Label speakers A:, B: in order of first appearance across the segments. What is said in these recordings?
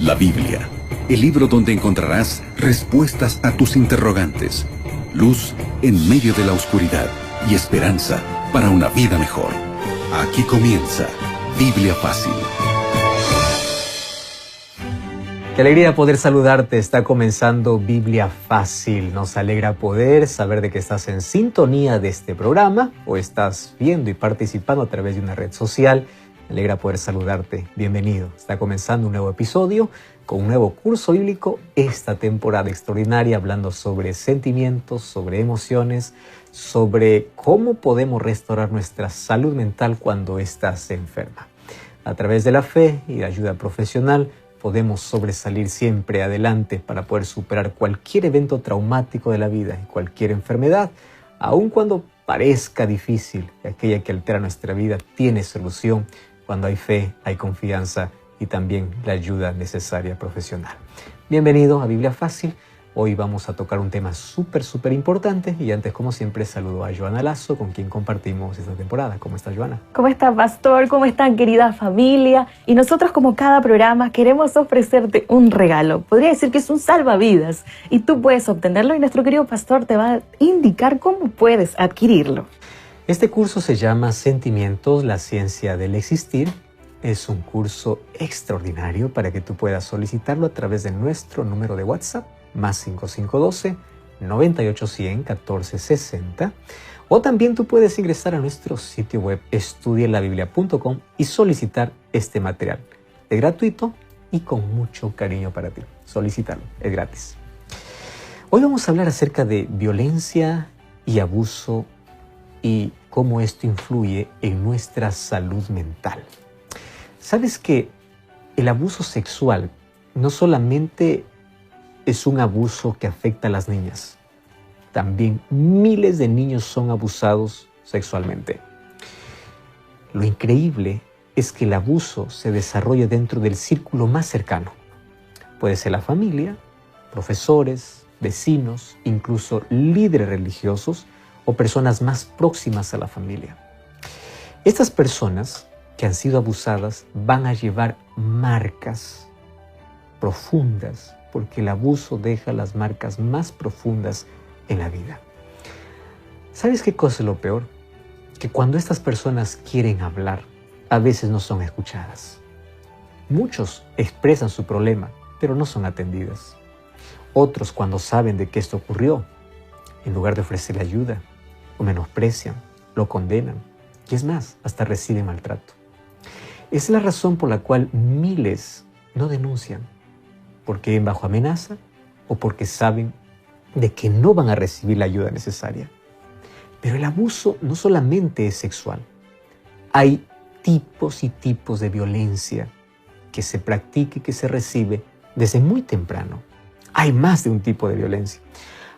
A: La Biblia, el libro donde encontrarás respuestas a tus interrogantes, luz en medio de la oscuridad y esperanza para una vida mejor. Aquí comienza Biblia Fácil.
B: Qué alegría poder saludarte. Está comenzando Biblia Fácil. Nos alegra poder saber de que estás en sintonía de este programa o estás viendo y participando a través de una red social. Me alegra poder saludarte. Bienvenido. Está comenzando un nuevo episodio con un nuevo curso bíblico esta temporada extraordinaria, hablando sobre sentimientos, sobre emociones, sobre cómo podemos restaurar nuestra salud mental cuando estás enferma. A través de la fe y de ayuda profesional, podemos sobresalir siempre adelante para poder superar cualquier evento traumático de la vida y cualquier enfermedad, aun cuando parezca difícil. Aquella que altera nuestra vida tiene solución cuando hay fe, hay confianza y también la ayuda necesaria profesional. Bienvenido a Biblia Fácil. Hoy vamos a tocar un tema súper importante y antes, como siempre, saludo a Joana Lazo, con quien compartimos esta temporada. ¿Cómo estás, Joana?
C: ¿Cómo estás, pastor? ¿Cómo están, querida familia? Y nosotros, como cada programa, queremos ofrecerte un regalo. Podría decir que es un salvavidas y tú puedes obtenerlo y nuestro querido pastor te va a indicar cómo puedes adquirirlo.
B: Este curso se llama Sentimientos, la ciencia del existir. Es un curso extraordinario para que tú puedas solicitarlo a través de nuestro número de WhatsApp, más 5512-9810-1460. O también tú puedes ingresar a nuestro sitio web estudielabiblia.com y solicitar este material. Es gratuito y con mucho cariño para ti. Solicítalo, es gratis. Hoy vamos a hablar acerca de violencia y abuso y cómo esto influye en nuestra salud mental. ¿Sabes que el abuso sexual no solamente es un abuso que afecta a las niñas? También miles de niños son abusados sexualmente. Lo increíble es que el abuso se desarrolla dentro del círculo más cercano. Puede ser la familia, profesores, vecinos, incluso líderes religiosos o personas más próximas a la familia. Estas personas que han sido abusadas van a llevar marcas profundas, porque el abuso deja las marcas más profundas en la vida. ¿Sabes qué cosa es lo peor? Que cuando estas personas quieren hablar, a veces no son escuchadas. Muchos expresan su problema, pero no son atendidas. Otros, cuando saben de que esto ocurrió, en lugar de ofrecerle ayuda, lo menosprecian, lo condenan y es más, hasta reciben maltrato. Es la razón por la cual miles no denuncian, porque viven bajo amenaza o porque saben de que no van a recibir la ayuda necesaria. Pero el abuso no solamente es sexual. Hay tipos y tipos de violencia que se practica y que se recibe desde muy temprano. Hay más de un tipo de violencia.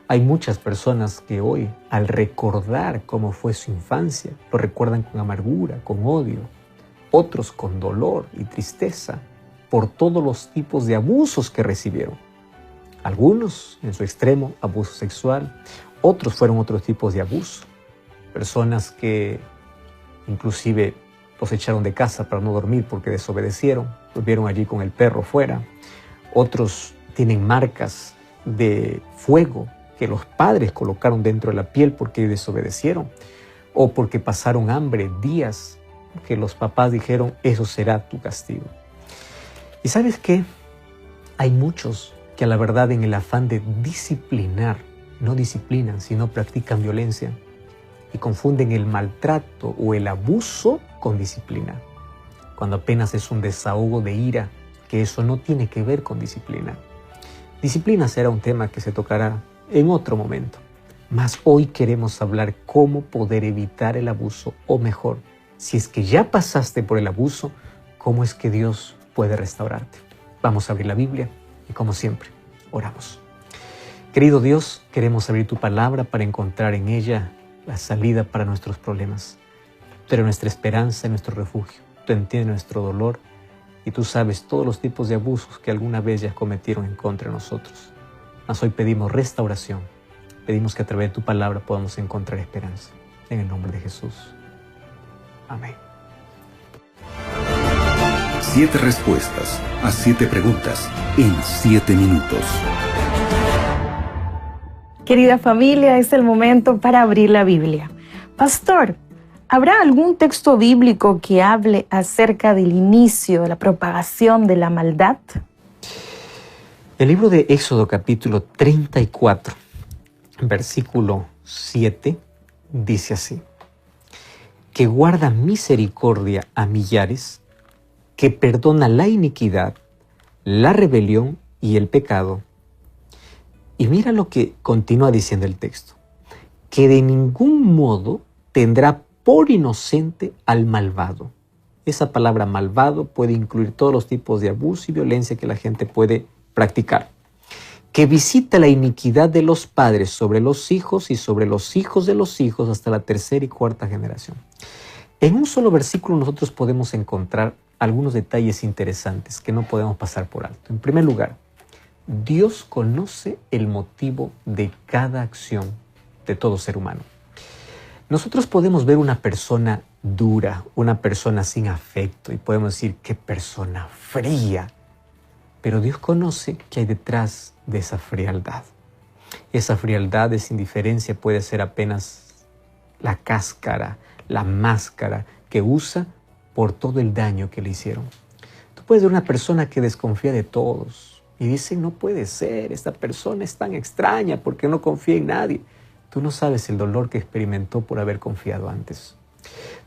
B: Hay muchas personas que hoy, al recordar cómo fue su infancia, lo recuerdan con amargura, con odio. Otros con dolor y tristeza por todos los tipos de abusos que recibieron. Algunos, en su extremo, abuso sexual. Otros fueron otros tipos de abuso. Personas que inclusive los echaron de casa para no dormir porque desobedecieron. Los vieron allí con el perro fuera. Otros tienen marcas de fuego que los padres colocaron dentro de la piel porque desobedecieron. O porque pasaron hambre días, que los papás dijeron, eso será tu castigo. ¿Y sabes qué? Hay muchos que a la verdad en el afán de disciplinar, no disciplinan, sino practican violencia y confunden el maltrato o el abuso con disciplina, cuando apenas es un desahogo de ira, que eso no tiene que ver con disciplina. Disciplina será un tema que se tocará en otro momento, mas hoy queremos hablar cómo poder evitar el abuso, o mejor, si es que ya pasaste por el abuso, ¿cómo es que Dios puede restaurarte? Vamos a abrir la Biblia y, como siempre, oramos. Querido Dios, queremos abrir tu palabra para encontrar en ella la salida para nuestros problemas. Tú eres nuestra esperanza y nuestro refugio. Tú entiendes nuestro dolor y tú sabes todos los tipos de abusos que alguna vez ya cometieron en contra de nosotros. Mas hoy pedimos restauración. Pedimos que a través de tu palabra podamos encontrar esperanza. En el nombre de Jesús. Amén.
A: 7 respuestas a 7 preguntas en 7 minutos.
C: Querida familia, es el momento para abrir la Biblia. Pastor, ¿habrá algún texto bíblico que hable acerca del inicio, de la propagación de la maldad?
B: El libro de Éxodo capítulo 34, versículo 7, dice así: que guarda misericordia a millares, que perdona la iniquidad, la rebelión y el pecado. Y mira lo que continúa diciendo el texto: que de ningún modo tendrá por inocente al malvado. Esa palabra malvado puede incluir todos los tipos de abuso y violencia que la gente puede practicar. Que visita la iniquidad de los padres sobre los hijos y sobre los hijos de los hijos hasta la 3ª y 4ª generación. En un solo versículo nosotros podemos encontrar algunos detalles interesantes que no podemos pasar por alto. En primer lugar, Dios conoce el motivo de cada acción de todo ser humano. Nosotros podemos ver una persona dura, una persona sin afecto, y podemos decir, qué persona fría. Pero Dios conoce qué hay detrás de esa frialdad. Esa frialdad, esa indiferencia puede ser apenas la cáscara, la máscara que usa por todo el daño que le hicieron. Tú puedes ver una persona que desconfía de todos y dice, no puede ser, esta persona es tan extraña porque no confía en nadie. Tú no sabes el dolor que experimentó por haber confiado antes.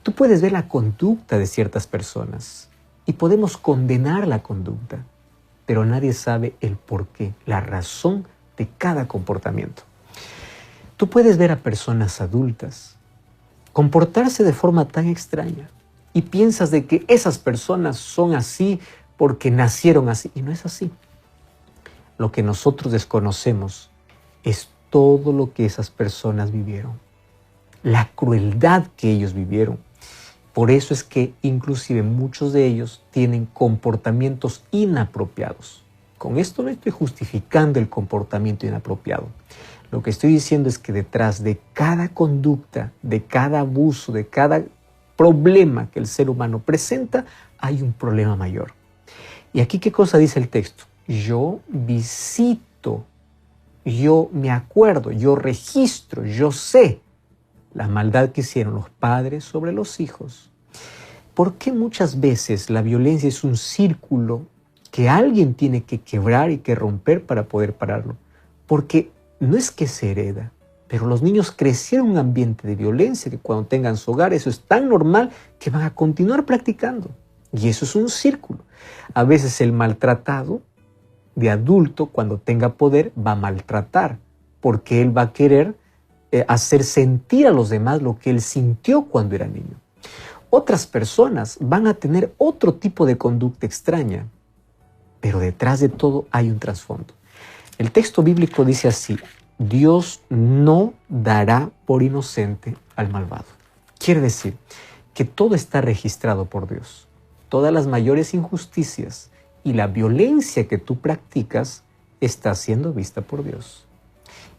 B: Tú puedes ver la conducta de ciertas personas y podemos condenar la conducta, pero nadie sabe el porqué, la razón de cada comportamiento. Tú puedes ver a personas adultas comportarse de forma tan extraña y piensas de que esas personas son así porque nacieron así, y no es así. Lo que nosotros desconocemos es todo lo que esas personas vivieron, la crueldad que ellos vivieron. Por eso es que inclusive muchos de ellos tienen comportamientos inapropiados. Con esto no estoy justificando el comportamiento inapropiado. Lo que estoy diciendo es que detrás de cada conducta, de cada abuso, de cada problema que el ser humano presenta, hay un problema mayor. Y aquí, ¿qué cosa dice el texto? Yo visito, yo me acuerdo, yo registro, yo sé la maldad que hicieron los padres sobre los hijos. ¿Por qué muchas veces la violencia es un círculo que alguien tiene que quebrar y que romper para poder pararlo? Porque no es que se hereda, pero los niños crecieron en un ambiente de violencia que cuando tengan su hogar, eso es tan normal que van a continuar practicando. Y eso es un círculo. A veces el maltratado de adulto, cuando tenga poder, va a maltratar, porque él va a querer hacer sentir a los demás lo que él sintió cuando era niño. Otras personas van a tener otro tipo de conducta extraña, pero detrás de todo hay un trasfondo. El texto bíblico dice así: Dios no dará por inocente al malvado. Quiere decir que todo está registrado por Dios. Todas las mayores injusticias y la violencia que tú practicas está siendo vista por Dios.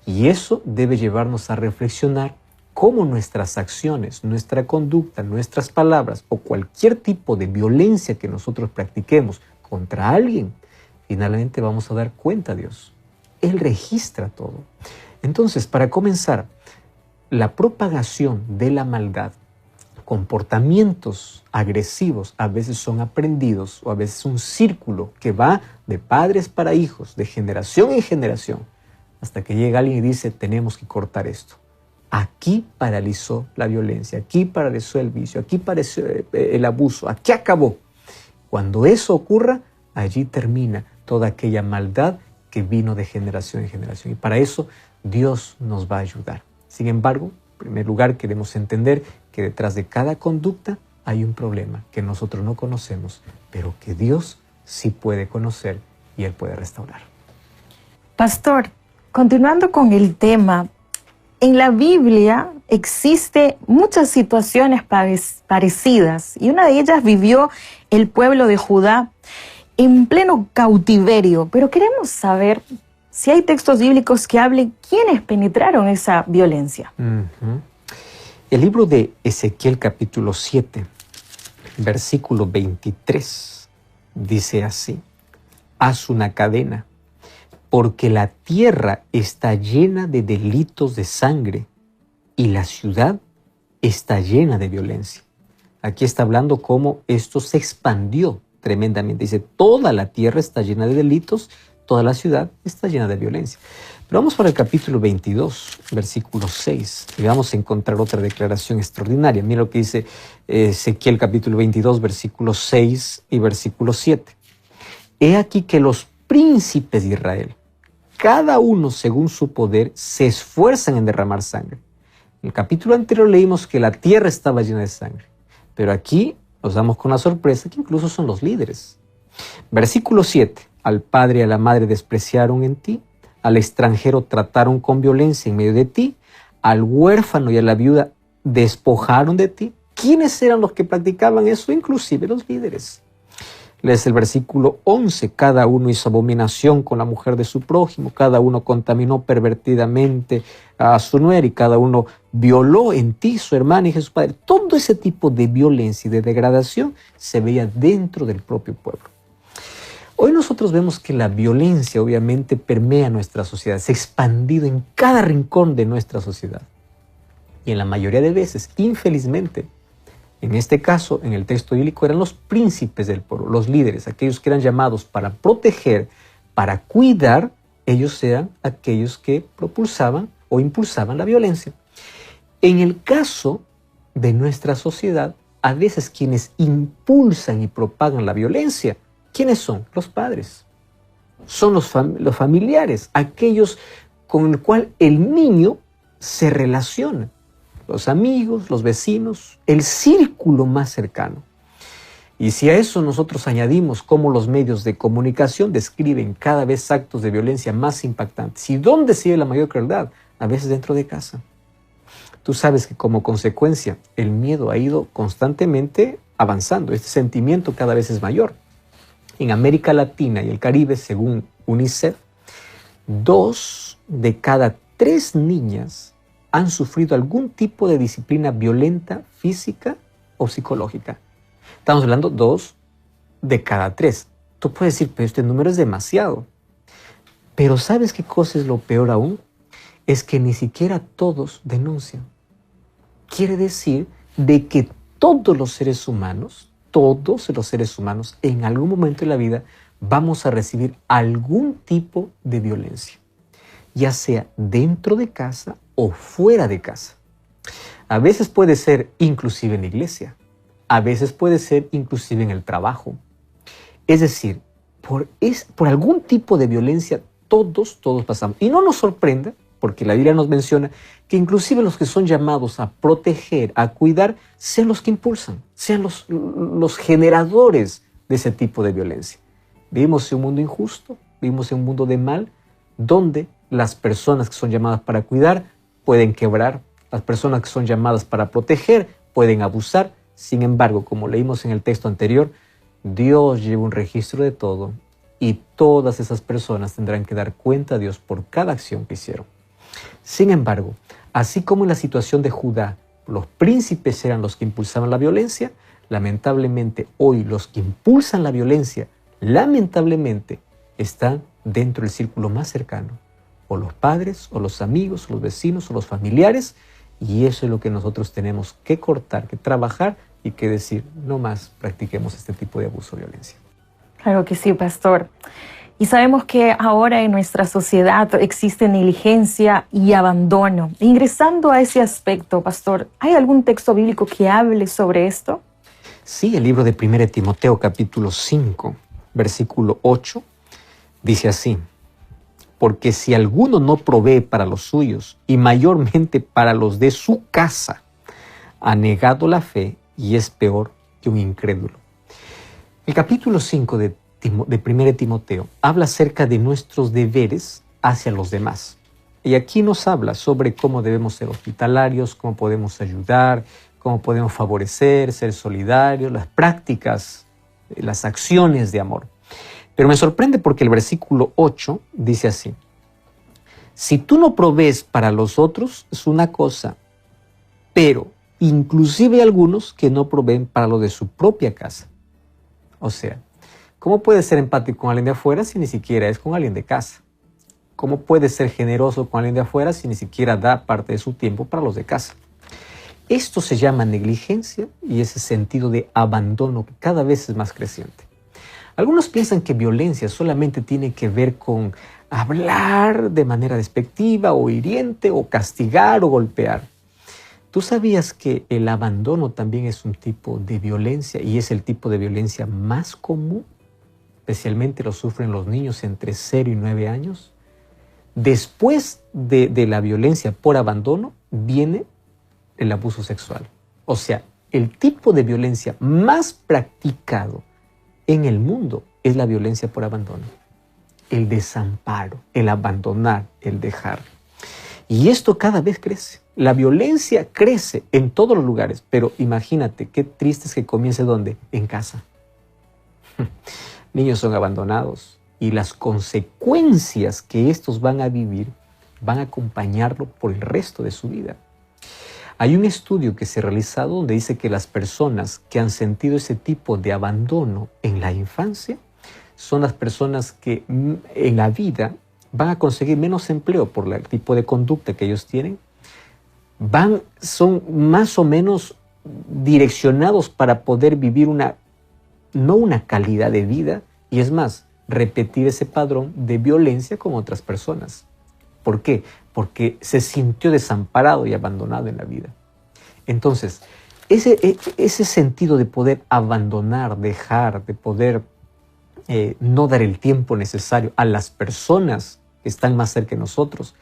B: Y eso debe llevarnos a reflexionar cómo nuestras acciones, nuestra conducta, nuestras palabras o cualquier tipo de violencia que nosotros practiquemos contra alguien, finalmente vamos a dar cuenta a Dios. Él registra todo. Entonces, para comenzar, la propagación de la maldad, comportamientos agresivos, a veces son aprendidos o a veces un círculo que va de padres para hijos, de generación en generación, hasta que llega alguien y dice, tenemos que cortar esto. Aquí paralizó la violencia, aquí paralizó el vicio, aquí paralizó el abuso, aquí acabó. Cuando eso ocurra, allí termina toda aquella maldad que vino de generación en generación. Y para eso Dios nos va a ayudar. Sin embargo, en primer lugar queremos entender que detrás de cada conducta hay un problema que nosotros no conocemos, pero que Dios sí puede conocer y Él puede restaurar.
C: Pastor, continuando con el tema, en la Biblia existen muchas situaciones parecidas y una de ellas vivió el pueblo de Judá en pleno cautiverio, pero queremos saber si hay textos bíblicos que hablen quiénes penetraron esa violencia.
B: El libro de Ezequiel capítulo 7, versículo 23, dice así: haz una cadena, porque la tierra está llena de delitos de sangre y la ciudad está llena de violencia. Aquí está hablando cómo esto se expandió tremendamente. Dice, toda la tierra está llena de delitos, toda la ciudad está llena de violencia. Pero vamos para el capítulo 22, versículo 6, y vamos a encontrar otra declaración extraordinaria. Mira lo que dice Ezequiel capítulo 22, versículo 6 y versículo 7. He aquí que los príncipes de Israel, cada uno según su poder, se esfuerzan en derramar sangre. En el capítulo anterior leímos que la tierra estaba llena de sangre, pero aquí nos damos con la sorpresa que incluso son los líderes. Versículo 7. Al padre y a la madre despreciaron en ti, al extranjero trataron con violencia en medio de ti, al huérfano y a la viuda despojaron de ti. ¿Quiénes eran los que practicaban eso? Inclusive los líderes. Lees el versículo 11. Cada uno hizo abominación con la mujer de su prójimo, cada uno contaminó pervertidamente a su nuera y cada uno violó en ti su hermana y a su padre. Todo ese tipo de violencia y de degradación se veía dentro del propio pueblo. Hoy nosotros vemos que la violencia obviamente permea nuestra sociedad, se ha expandido en cada rincón de nuestra sociedad. Y en la mayoría de veces, infelizmente, en este caso, en el texto bíblico, eran los príncipes del pueblo, los líderes, aquellos que eran llamados para proteger, para cuidar, ellos eran aquellos que propulsaban o impulsaban la violencia. En el caso de nuestra sociedad, a veces quienes impulsan y propagan la violencia, ¿quiénes son? Los padres. Son los familiares, aquellos con el cual el niño se relaciona. Los amigos, los vecinos, el círculo más cercano. Y si a eso nosotros añadimos cómo los medios de comunicación describen cada vez actos de violencia más impactantes. ¿Y dónde se ve la mayor crueldad? A veces dentro de casa. Tú sabes que como consecuencia el miedo ha ido constantemente avanzando. Este sentimiento cada vez es mayor. En América Latina y el Caribe, según UNICEF, 2 de cada 3 niñas han sufrido algún tipo de disciplina violenta, física o psicológica. Estamos hablando 2 de cada 3. Tú puedes decir, pero este número es demasiado. Pero ¿sabes qué cosa es lo peor aún? Es que ni siquiera todos denuncian. Quiere decir de que todos los seres humanos en algún momento de la vida vamos a recibir algún tipo de violencia, ya sea dentro de casa o fuera de casa. A veces puede ser inclusive en la iglesia, a veces puede ser inclusive en el trabajo. Es decir, por algún tipo de violencia todos pasamos. Y no nos sorprenda, porque la Biblia nos menciona que inclusive los que son llamados a proteger, a cuidar, sean los que impulsan, sean los generadores de ese tipo de violencia. Vivimos en un mundo injusto, vivimos en un mundo de mal, donde las personas que son llamadas para cuidar pueden quebrar, las personas que son llamadas para proteger pueden abusar. Sin embargo, como leímos en el texto anterior, Dios lleva un registro de todo y todas esas personas tendrán que dar cuenta a Dios por cada acción que hicieron. Sin embargo, así como en la situación de Judá, los príncipes eran los que impulsaban la violencia, lamentablemente hoy los que impulsan la violencia, lamentablemente, están dentro del círculo más cercano. O los padres, o los amigos, o los vecinos, o los familiares. Y eso es lo que nosotros tenemos que cortar, que trabajar y que decir, no más practiquemos este tipo de abuso o violencia.
C: Claro que sí, pastor. Y sabemos que ahora en nuestra sociedad existe negligencia y abandono. Ingresando a ese aspecto, pastor, ¿hay algún texto bíblico que hable sobre esto?
B: Sí, el libro de 1 Timoteo capítulo 5, versículo 8, dice así: porque si alguno no provee para los suyos y mayormente para los de su casa, ha negado la fe y es peor que un incrédulo. El capítulo 5 de 1 Timoteo habla acerca de nuestros deberes hacia los demás. Y aquí nos habla sobre cómo debemos ser hospitalarios, cómo podemos ayudar, cómo podemos favorecer, ser solidarios, las prácticas, las acciones de amor. Pero me sorprende porque el versículo 8 dice así: si tú no provees para los otros es una cosa, pero inclusive hay algunos que no proveen para lo de su propia casa. O sea, ¿Cómo puedes ser empático con alguien de afuera si ni siquiera es con alguien de casa? ¿Cómo puedes ser generoso con alguien de afuera si ni siquiera da parte de su tiempo para los de casa? Esto se llama negligencia y ese sentido de abandono que cada vez es más creciente. Algunos piensan que violencia solamente tiene que ver con hablar de manera despectiva o hiriente o castigar o golpear. ¿Tú sabías que el abandono también es un tipo de violencia y es el tipo de violencia más común? Especialmente lo sufren los niños entre 0 y 9 años. Después de la violencia por abandono viene el abuso sexual. O sea, el tipo de violencia más practicado en el mundo es la violencia por abandono. El desamparo, el abandonar, el dejar. Y esto cada vez crece. La violencia crece en todos los lugares, pero imagínate qué triste es que comience ¿dónde? En casa. Niños son abandonados y las consecuencias que estos van a vivir van a acompañarlo por el resto de su vida. Hay un estudio que se ha realizado donde dice que las personas que han sentido ese tipo de abandono en la infancia son las personas que en la vida van a conseguir menos empleo por el tipo de conducta que ellos tienen. Son más o menos direccionados para poder vivir no una calidad de vida, y es más, repetir ese padrón de violencia con otras personas. ¿Por qué? Porque se sintió desamparado y abandonado en la vida. Entonces, ese sentido de poder abandonar, dejar, de poder no dar el tiempo necesario a las personas que están más cerca de nosotros,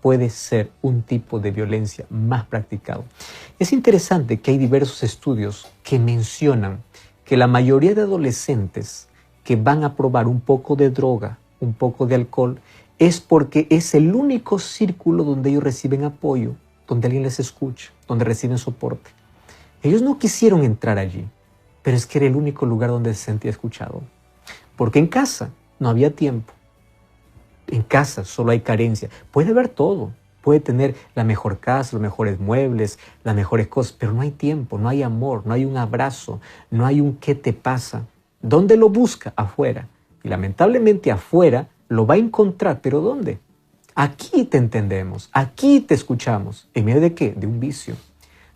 B: puede ser un tipo de violencia más practicado. Es interesante que hay diversos estudios que mencionan que la mayoría de adolescentes que van a probar un poco de droga, un poco de alcohol, es porque es el único círculo donde ellos reciben apoyo, donde alguien les escucha, donde reciben soporte. Ellos no quisieron entrar allí, pero es que era el único lugar donde se sentía escuchado. Porque en casa no había tiempo. En casa solo hay carencia. Puede haber todo. Puede tener la mejor casa, los mejores muebles, las mejores cosas, pero no hay tiempo, no hay amor, no hay un abrazo, no hay un ¿qué te pasa? ¿Dónde lo busca? Afuera. Y lamentablemente afuera lo va a encontrar, ¿pero dónde? Aquí te entendemos, aquí te escuchamos. ¿En medio de qué? De un vicio.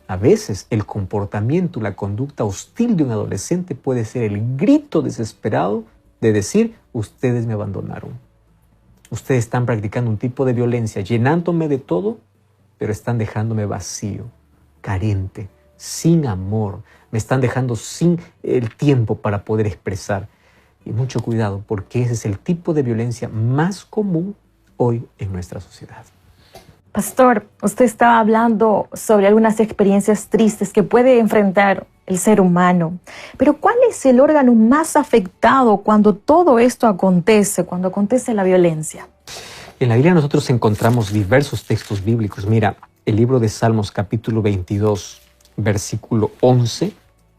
B: A veces el comportamiento, la conducta hostil de un adolescente puede ser el grito desesperado de decir, ustedes me abandonaron. Ustedes están practicando un tipo de violencia, llenándome de todo, pero están dejándome vacío, carente, sin amor. Me están dejando sin el tiempo para poder expresar. Y mucho cuidado, porque ese es el tipo de violencia más común hoy en nuestra sociedad.
C: Pastor, usted estaba hablando sobre algunas experiencias tristes que puede enfrentar el ser humano. Pero ¿cuál es el órgano más afectado cuando todo esto acontece, cuando acontece la violencia?
B: En la Biblia nosotros encontramos diversos textos bíblicos. Mira, el libro de Salmos capítulo 22, versículo 11,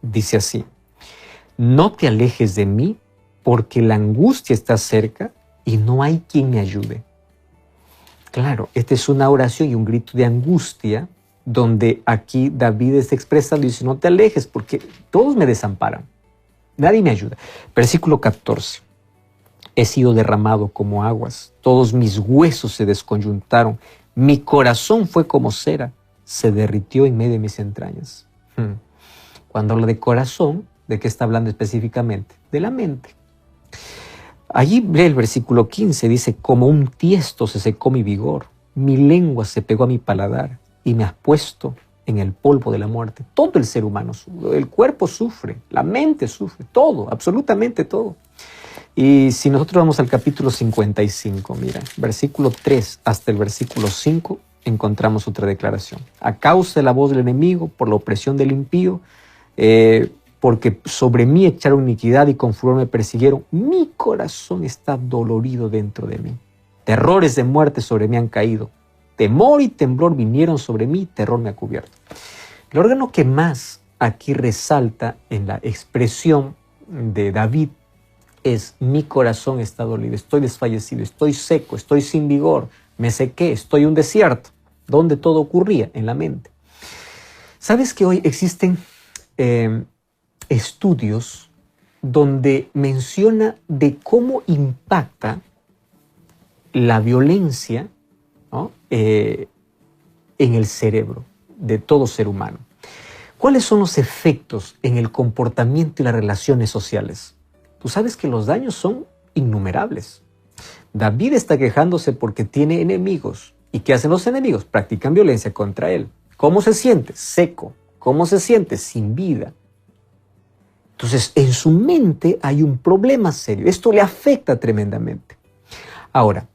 B: dice así: no te alejes de mí, porque la angustia está cerca y no hay quien me ayude. Claro, esta es una oración y un grito de angustia, donde aquí David está expresando y dice, no te alejes porque todos me desamparan, nadie me ayuda. Versículo 14, he sido derramado como aguas, todos mis huesos se desconyuntaron, mi corazón fue como cera, se derritió en medio de mis entrañas. Cuando habla de corazón, ¿de qué está hablando específicamente? De la mente. Allí lee el versículo 15, dice, como un tiesto se secó mi vigor, mi lengua se pegó a mi paladar y me has puesto en el polvo de la muerte. Todo el ser humano sufre, el cuerpo sufre, la mente sufre, todo, absolutamente todo. Y si nosotros vamos al capítulo 55, mira, versículo 3 hasta el versículo 5, encontramos otra declaración. A causa de la voz del enemigo, por la opresión del impío, porque sobre mí echaron iniquidad y con furor me persiguieron, mi corazón está dolorido dentro de mí. Terrores de muerte sobre mí han caído. Temor y temblor vinieron sobre mí, terror me ha cubierto. El órgano que más aquí resalta en la expresión de David es mi corazón está dolido, estoy desfallecido, estoy seco, estoy sin vigor, me sequé, estoy en un desierto. ¿Dónde todo ocurría? En la mente. ¿Sabes que hoy existen estudios donde menciona de cómo impacta la violencia, ¿no?, en el cerebro de todo ser humano. ¿Cuáles son los efectos en el comportamiento y las relaciones sociales? Tú sabes que los daños son innumerables. David está quejándose porque tiene enemigos. ¿Y qué hacen los enemigos? Practican violencia contra él. ¿Cómo se siente? Seco. ¿Cómo se siente? Sin vida. Entonces, en su mente hay un problema serio. Esto le afecta tremendamente. Ahora,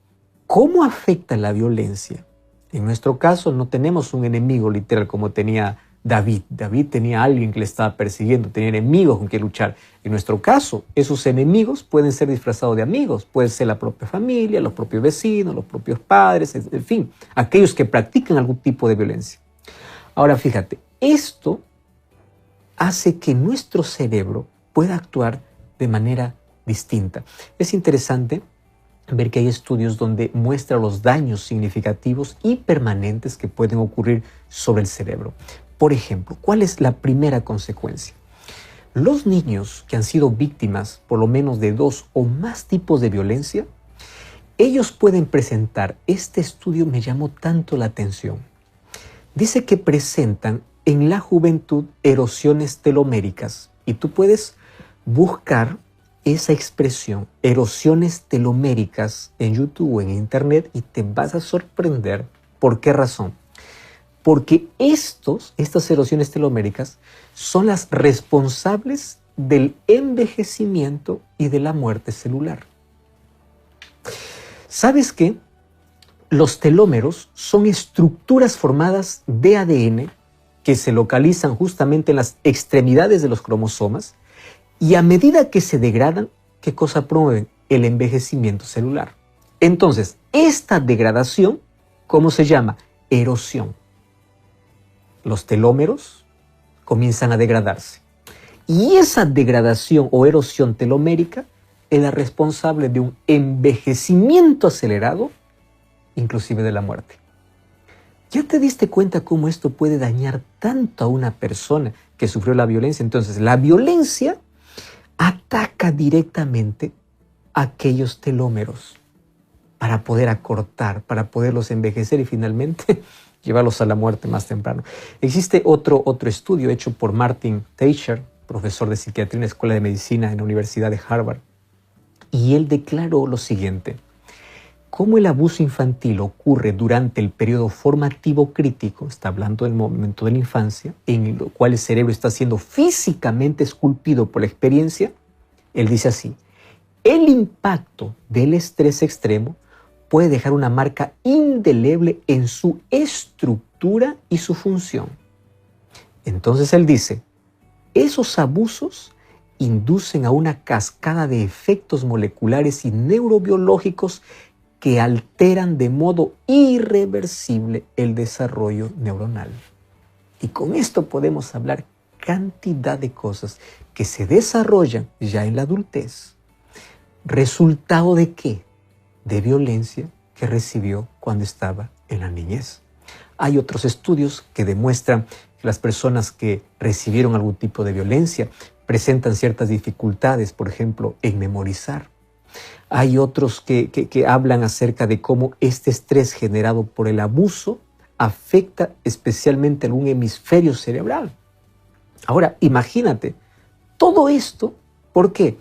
B: ¿cómo afecta la violencia? En nuestro caso no tenemos un enemigo literal como tenía David. David tenía a alguien que le estaba persiguiendo, tenía enemigos con quien luchar. En nuestro caso, esos enemigos pueden ser disfrazados de amigos. Puede ser la propia familia, los propios vecinos, los propios padres, en fin, aquellos que practican algún tipo de violencia. Ahora fíjate, esto hace que nuestro cerebro pueda actuar de manera distinta. Es interesante ver que hay estudios donde muestra los daños significativos y permanentes que pueden ocurrir sobre el cerebro. Por ejemplo, ¿cuál es la primera consecuencia? Los niños que han sido víctimas por lo menos de 2 o más tipos de violencia, ellos pueden presentar, este estudio me llamó tanto la atención, dice que presentan en la juventud erosiones teloméricas. Y tú puedes buscar esa expresión, erosiones teloméricas, en YouTube o en Internet y te vas a sorprender. ¿Por qué razón? Porque estas erosiones teloméricas son las responsables del envejecimiento y de la muerte celular. ¿Sabes qué? Los telómeros son estructuras formadas de ADN que se localizan justamente en las extremidades de los cromosomas y a medida que se degradan, ¿qué cosa promueven? El envejecimiento celular. Entonces, esta degradación, ¿cómo se llama? Erosión. Los telómeros comienzan a degradarse. Y esa degradación o erosión telomérica es la responsable de un envejecimiento acelerado, inclusive de la muerte. ¿Ya te diste cuenta cómo esto puede dañar tanto a una persona que sufrió la violencia? Entonces, la violencia ataca directamente a aquellos telómeros para poder acortar, para poderlos envejecer y finalmente llevarlos a la muerte más temprano. Existe otro estudio hecho por Martin Teicher, profesor de psiquiatría en la Escuela de Medicina en la Universidad de Harvard, y él declaró lo siguiente: cómo el abuso infantil ocurre durante el periodo formativo crítico, está hablando del momento de la infancia, en el cual el cerebro está siendo físicamente esculpido por la experiencia. Él dice así: el impacto del estrés extremo puede dejar una marca indeleble en su estructura y su función. Entonces él dice, esos abusos inducen a una cascada de efectos moleculares y neurobiológicos que alteran de modo irreversible el desarrollo neuronal. Y con esto podemos hablar cantidad de cosas que se desarrollan ya en la adultez. ¿Resultado de qué? De violencia que recibió cuando estaba en la niñez. Hay otros estudios que demuestran que las personas que recibieron algún tipo de violencia presentan ciertas dificultades, por ejemplo, en memorizar. Hay otros que hablan acerca de cómo este estrés generado por el abuso afecta especialmente algún hemisferio cerebral. Ahora, imagínate, todo esto, ¿por qué?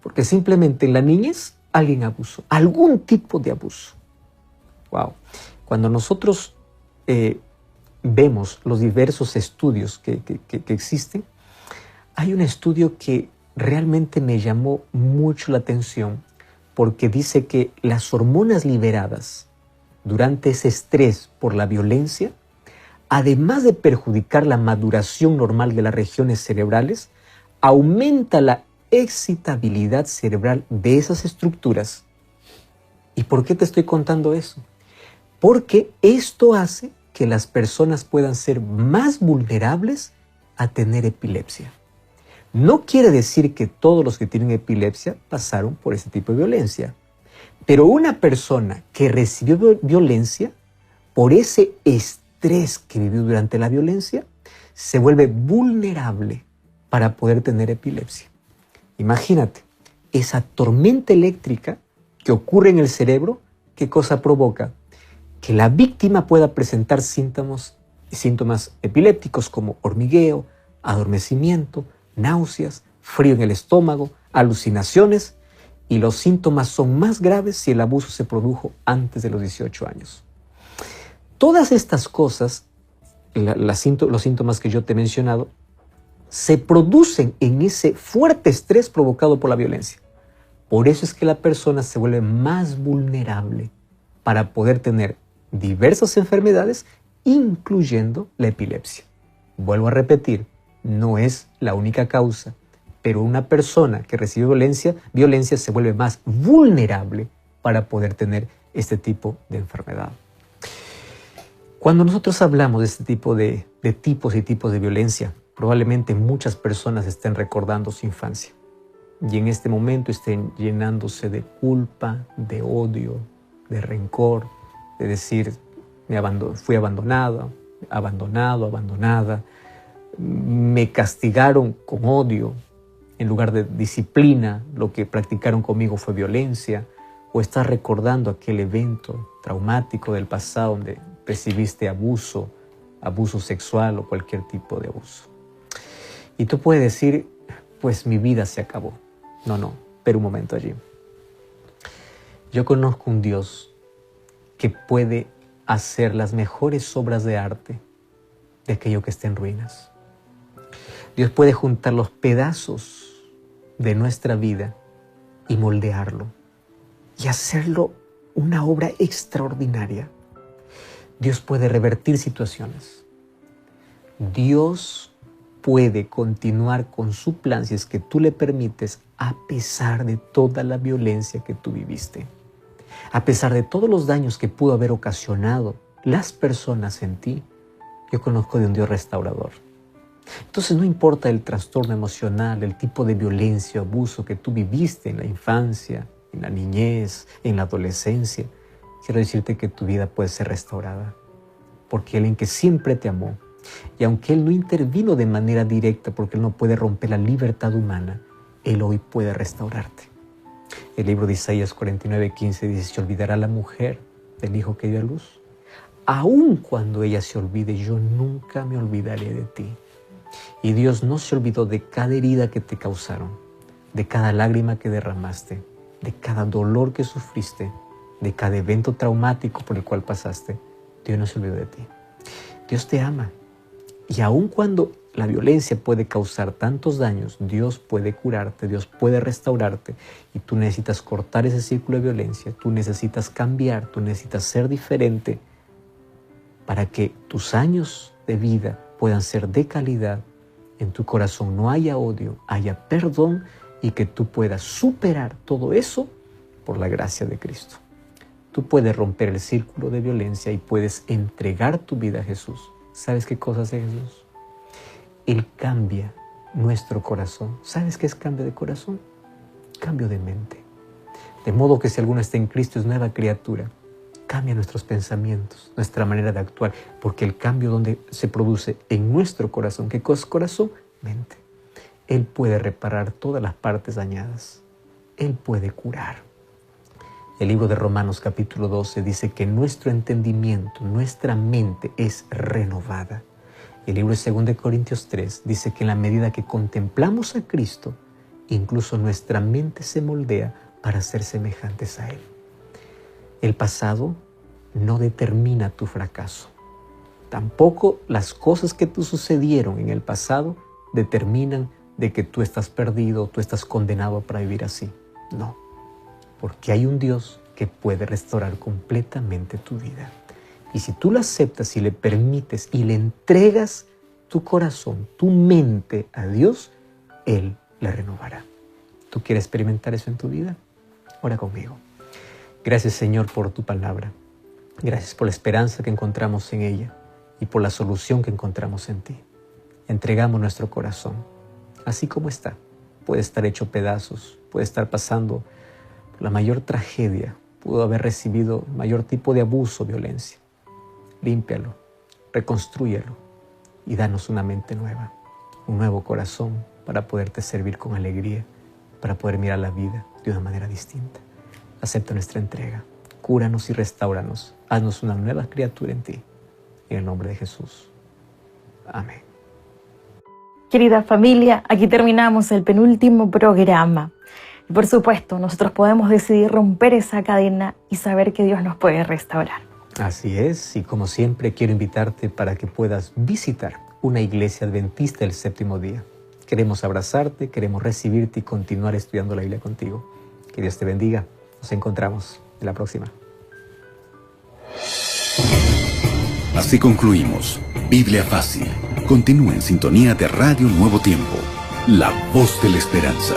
B: Porque simplemente en la niñez alguien abusó, algún tipo de abuso. Wow. Cuando nosotros vemos los diversos estudios que existen, hay un estudio que realmente me llamó mucho la atención porque dice que las hormonas liberadas durante ese estrés por la violencia, además de perjudicar la maduración normal de las regiones cerebrales, aumenta la excitabilidad cerebral de esas estructuras. ¿Y por qué te estoy contando eso? Porque esto hace que las personas puedan ser más vulnerables a tener epilepsia. No quiere decir que todos los que tienen epilepsia pasaron por ese tipo de violencia, pero una persona que recibió violencia por ese estrés que vivió durante la violencia se vuelve vulnerable para poder tener epilepsia. Imagínate, esa tormenta eléctrica que ocurre en el cerebro, ¿qué cosa provoca? Que la víctima pueda presentar síntomas epilépticos como hormigueo, adormecimiento, náuseas, frío en el estómago, alucinaciones, y los síntomas son más graves si el abuso se produjo antes de los 18 años. Todas estas cosas, los síntomas que yo te he mencionado, se producen en ese fuerte estrés provocado por la violencia. Por eso es que la persona se vuelve más vulnerable para poder tener diversas enfermedades, incluyendo la epilepsia. Vuelvo a repetir, no es la única causa, pero una persona que recibe violencia se vuelve más vulnerable para poder tener este tipo de enfermedad. Cuando nosotros hablamos de este tipo de tipos y tipos de violencia, probablemente muchas personas estén recordando su infancia y en este momento estén llenándose de culpa, de odio, de rencor, de decir, fui abandonada, me castigaron con odio, en lugar de disciplina, lo que practicaron conmigo fue violencia, o estás recordando aquel evento traumático del pasado donde recibiste abuso sexual o cualquier tipo de abuso. Y tú puedes decir, pues mi vida se acabó. No, pero un momento allí. Yo conozco un Dios que puede hacer las mejores obras de arte de aquello que está en ruinas. Dios puede juntar los pedazos de nuestra vida y moldearlo y hacerlo una obra extraordinaria. Dios puede revertir situaciones. Dios puede continuar con su plan si es que tú le permites, a pesar de toda la violencia que tú viviste, a pesar de todos los daños que pudo haber ocasionado las personas en ti. Yo conozco de un Dios restaurador. Entonces no importa el trastorno emocional, el tipo de violencia o abuso que tú viviste en la infancia, en la niñez, en la adolescencia, quiero decirte que tu vida puede ser restaurada. Porque Él en que siempre te amó, y aunque Él no intervino de manera directa porque Él no puede romper la libertad humana, Él hoy puede restaurarte. El libro de Isaías 49:15 dice, ¿se olvidará la mujer del hijo que dio a luz? Aun cuando ella se olvide, yo nunca me olvidaré de ti. Y Dios no se olvidó de cada herida que te causaron, de cada lágrima que derramaste, de cada dolor que sufriste, de cada evento traumático por el cual pasaste. Dios no se olvidó de ti. Dios te ama. Y aun cuando la violencia puede causar tantos daños, Dios puede curarte, Dios puede restaurarte. Y tú necesitas cortar ese círculo de violencia, tú necesitas cambiar, tú necesitas ser diferente para que tus años de vida puedan ser de calidad, en tu corazón no haya odio, haya perdón y que tú puedas superar todo eso por la gracia de Cristo. Tú puedes romper el círculo de violencia y puedes entregar tu vida a Jesús. ¿Sabes qué cosa hace Jesús? Él cambia nuestro corazón. ¿Sabes qué es cambio de corazón? Cambio de mente. De modo que si alguno está en Cristo es nueva criatura. Cambia nuestros pensamientos, nuestra manera de actuar, porque el cambio donde se produce en nuestro corazón. ¿Qué cosa es corazón? Mente. Él puede reparar todas las partes dañadas. Él puede curar. El libro de Romanos capítulo 12 dice que nuestro entendimiento, nuestra mente es renovada. El libro de 2 Corintios 3 dice que en la medida que contemplamos a Cristo, incluso nuestra mente se moldea para ser semejantes a Él. El pasado no determina tu fracaso. Tampoco las cosas que te sucedieron en el pasado determinan de que tú estás perdido, tú estás condenado para vivir así. No, porque hay un Dios que puede restaurar completamente tu vida. Y si tú lo aceptas y le permites y le entregas tu corazón, tu mente a Dios, Él la renovará. ¿Tú quieres experimentar eso en tu vida? Ora conmigo. Gracias, Señor, por tu palabra. Gracias por la esperanza que encontramos en ella y por la solución que encontramos en ti. Entregamos nuestro corazón, así como está. Puede estar hecho pedazos, puede estar pasando por la mayor tragedia, pudo haber recibido mayor tipo de abuso, violencia. Límpialo, reconstrúyelo y danos una mente nueva, un nuevo corazón para poderte servir con alegría para poder mirar la vida de una manera distinta. Acepta nuestra entrega. Cúranos y restáuranos. Haznos una nueva criatura en ti. En el nombre de Jesús. Amén.
C: Querida familia, aquí terminamos el penúltimo programa. Y por supuesto, nosotros podemos decidir romper esa cadena y saber que Dios nos puede restaurar.
B: Así es, y como siempre quiero invitarte para que puedas visitar una iglesia adventista del séptimo día. Queremos abrazarte, queremos recibirte y continuar estudiando la Biblia contigo. Que Dios te bendiga. Nos encontramos en la próxima.
A: Así concluimos Biblia Fácil. Continúa en sintonía de Radio Nuevo Tiempo, la voz de la esperanza.